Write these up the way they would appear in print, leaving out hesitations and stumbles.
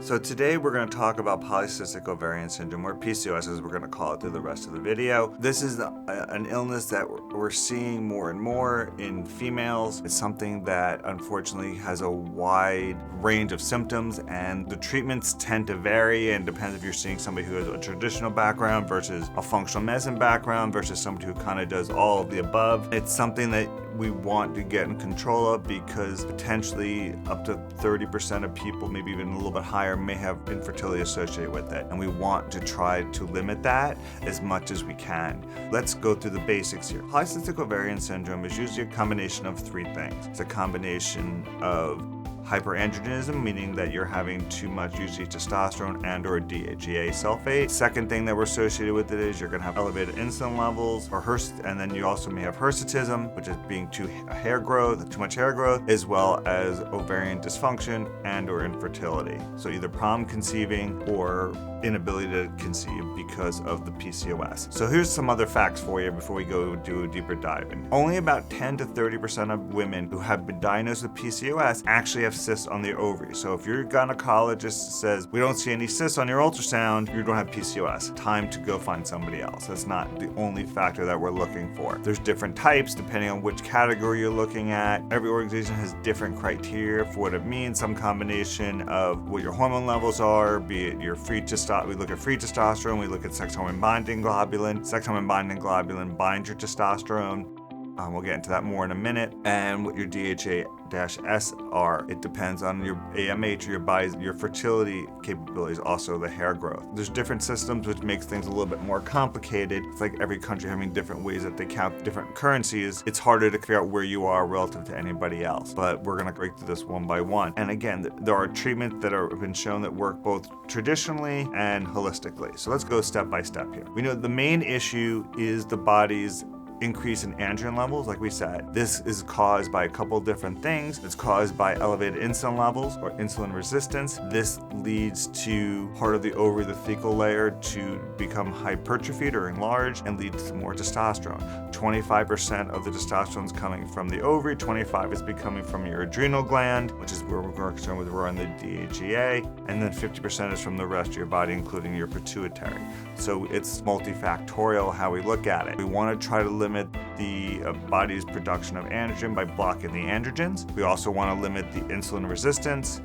So today we're going to talk about Polycystic Ovarian Syndrome, or PCOS as we're going to call it through the rest of the video. This is an illness that we're seeing more and more in females. It's something that unfortunately has a wide range of symptoms, and the treatments tend to vary and depends if you're seeing somebody who has a traditional background versus a functional medicine background versus somebody who kind of does all of the above. It's something that we want to get in control of because potentially up to 30% of people, maybe even a little bit higher, may have infertility associated with it. And we want to try to limit that as much as we can. Let's go through the basics here. Polycystic Ovarian Syndrome is usually a combination of three things. It's a combination of hyperandrogenism, meaning that you're having too much usually testosterone and or DHEA sulfate. Second thing that we're associated with it is you're going to have elevated insulin levels, and then you also may have hirsutism, which is being too much hair growth, as well as ovarian dysfunction and or infertility. So either problem conceiving or inability to conceive because of the PCOS. So here's some other facts for you before we go do a deeper dive in. Only about 10 to 30% of women who have been diagnosed with PCOS actually have cysts on the ovaries. So if your gynecologist says, we don't see any cysts on your ultrasound, you don't have PCOS. Time to go find somebody else. That's not the only factor that we're looking for. There's different types depending on which category you're looking at. Every organization has different criteria for what it means. Some combination of what your hormone levels are, be it your free testosterone. We look at free testosterone, we look at sex hormone binding globulin. Sex hormone binding globulin binds your testosterone. We'll get into that more in a minute. And what your DHA-S are. It depends on your AMH, your fertility capabilities, also the hair growth. There's different systems, which makes things a little bit more complicated. It's like every country having different ways that they count different currencies. It's harder to figure out where you are relative to anybody else. But we're going to break through this one by one. And again, there are treatments that have been shown that work both traditionally and holistically. So let's go step by step here. We know the main issue is the body's increase in androgen levels. Like we said, this is caused by a couple different things. It's caused by elevated insulin levels or insulin resistance. This leads to part of the ovary, the thecal layer, to become hypertrophied or enlarged and leads to more testosterone. 25% of the testosterone is coming from the ovary, 25% is becoming from your adrenal gland, which is where we're concerned with, we're on the DHEA, and then 50% is from the rest of your body, including your pituitary. So it's multifactorial how we look at it. We want to try to limit the body's production of androgen by blocking the androgens. We also want to limit the insulin resistance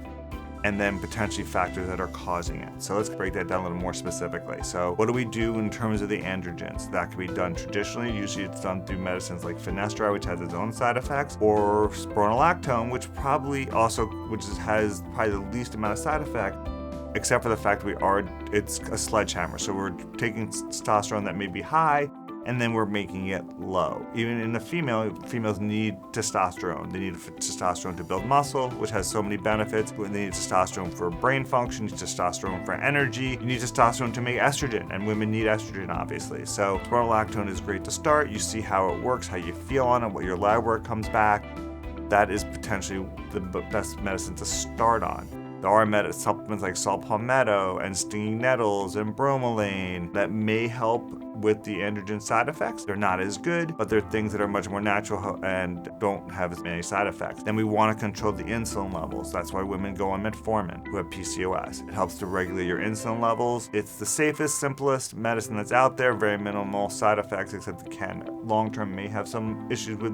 and then potentially factors that are causing it. So let's break that down a little more specifically. So what do we do in terms of the androgens? That can be done traditionally. Usually it's done through medicines like finasteride, which has its own side effects, or spironolactone, which has probably the least amount of side effect, except for the fact it's a sledgehammer. So we're taking testosterone that may be high, and then we're making it low. Even in the females need testosterone. They need testosterone to build muscle, which has so many benefits. They need testosterone for brain function, you need testosterone for energy, you need testosterone to make estrogen, and women need estrogen, obviously. So spironolactone is great to start. You see how it works, how you feel on it, what your lab work comes back. That is potentially the best medicine to start on. There are supplements like saw palmetto and stinging nettles and bromelain that may help with the androgen side effects. They're not as good, but they're things that are much more natural and don't have as many side effects. Then we want to control the insulin levels. That's why women go on metformin who have PCOS. It helps to regulate your insulin levels. It's the safest, simplest medicine that's out there. Very minimal side effects, except it can long-term may have some issues with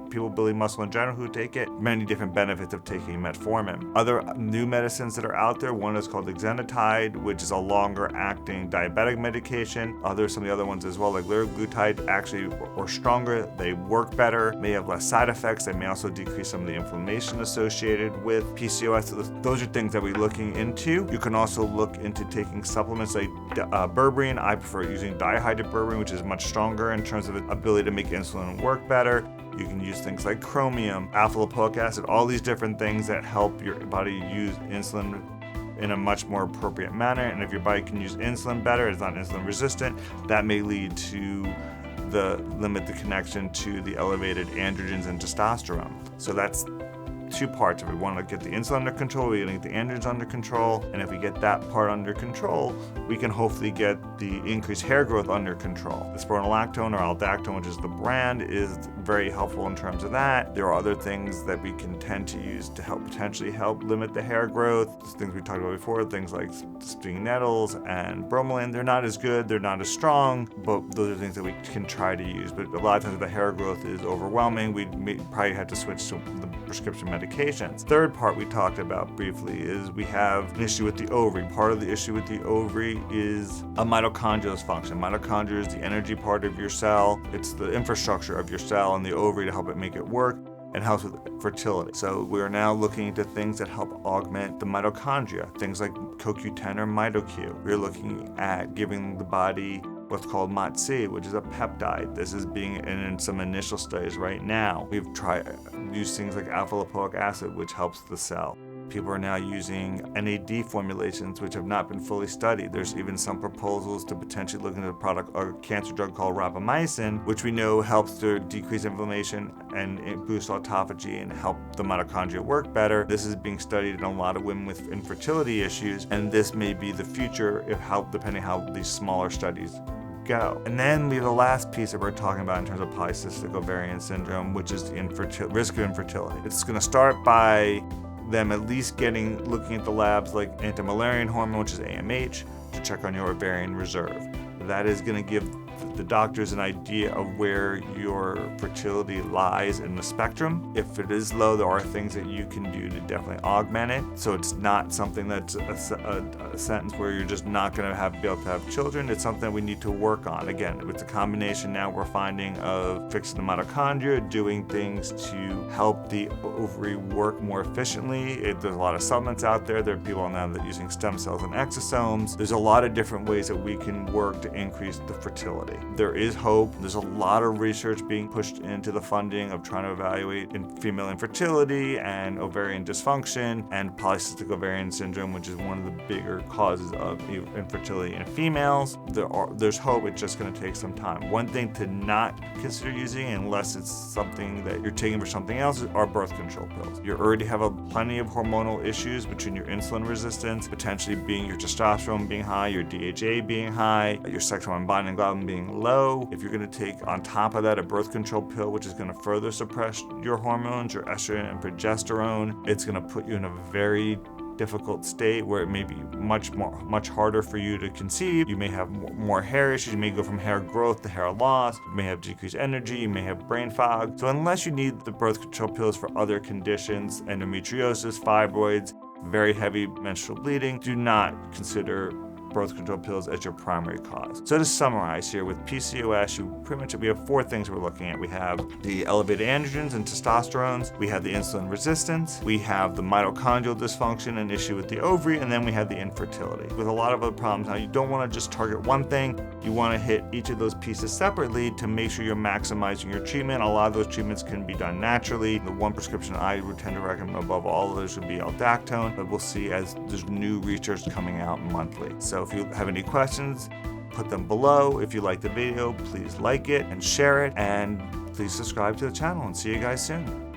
people building muscle in general who take it. Many different benefits of taking metformin. Other new medicines that are out there, one is called exenatide, which is a longer-acting diabetic medication. Some of the other ones as well, like liraglutide, actually are stronger. They work better, may have less side effects. They may also decrease some of the inflammation associated with PCOS. So those are things that we're looking into. You can also look into taking supplements like berberine. I prefer using dihydroberberine, which is much stronger in terms of its ability to make insulin work better. You can use things like chromium, alpha-lipoic acid, all these different things that help your body use insulin in a much more appropriate manner. And if your body can use insulin better, it's not insulin resistant, that may lead to limit the connection to the elevated androgens and testosterone. So that's two parts of it. We want to get the insulin under control, we want to get the androgens under control, and if we get that part under control, we can hopefully get the increased hair growth under control. The spironolactone or aldactone, which is the brand, is very helpful in terms of that. There are other things that we can tend to use to potentially help limit the hair growth. Things we talked about before, things like stinging nettles and bromelain. They're not as good, they're not as strong, but those are things that we can try to use. But a lot of times if the hair growth is overwhelming, we probably have to switch to the prescription medications. Third part we talked about briefly is we have an issue with the ovary. Part of the issue with the ovary is a mitochondrial dysfunction. Mitochondria is the energy part of your cell. It's the infrastructure of your cell and the ovary to help it make it work, and helps with fertility. So we are now looking into things that help augment the mitochondria, things like CoQ10 or MitoQ. We're looking at giving the body what's called MOTC, which is a peptide. This is being in some initial studies right now. We've tried use things like alpha-lipoic acid, which helps the cell. People are now using NAD formulations, which have not been fully studied. There's even some proposals to potentially look into a cancer drug called rapamycin, which we know helps to decrease inflammation and boost autophagy and help the mitochondria work better. This is being studied in a lot of women with infertility issues, and this may be the future depending how these smaller studies go. And then we have the last piece that we're talking about in terms of polycystic ovarian syndrome, which is the risk of infertility. It's going to start by them at least looking at the labs like anti-Müllerian hormone, which is AMH, to check on your ovarian reserve. That is going to give the doctors an idea of where your fertility lies in the spectrum. If it is low, there are things that you can do to definitely augment it. So it's not something that's a sentence where you're just not going to be able to have children. It's something that we need to work on. Again, it's a combination now we're finding of fixing the mitochondria, doing things to help the ovary work more efficiently. There's a lot of supplements out there. There are people now that are using stem cells and exosomes. There's a lot of different ways that we can work to increase the fertility. There is hope. There's a lot of research being pushed into the funding of trying to evaluate female infertility and ovarian dysfunction and polycystic ovarian syndrome, which is one of the bigger causes of infertility in females. There's hope. It's just going to take some time. One thing to not consider using, unless it's something that you're taking for something else, are birth control pills. You already have plenty of hormonal issues between your insulin resistance, potentially being your testosterone being high, your DHA being high, your sex hormone binding globulin being low. If you're going to take on top of that a birth control pill, which is going to further suppress your hormones, your estrogen and progesterone, it's going to put you in a very difficult state where it may be much harder for you to conceive. You may have more hair issues. You may go from hair growth to hair loss. You may have decreased energy. You may have brain fog. So unless you need the birth control pills for other conditions, endometriosis, fibroids, very heavy menstrual bleeding, do not consider birth control pills as your primary cause. So to summarize here, with PCOS, we have four things we're looking at. We have the elevated androgens and testosterones, we have the insulin resistance, we have the mitochondrial dysfunction, an issue with the ovary, and then we have the infertility. With a lot of other problems, now you don't want to just target one thing, you want to hit each of those pieces separately to make sure you're maximizing your treatment. A lot of those treatments can be done naturally. The one prescription I would tend to recommend above all of those would be aldactone, but we'll see as there's new research coming out monthly. So if you have any questions, put them below. If you like the video, please like it and share it, and please subscribe to the channel, and see you guys soon.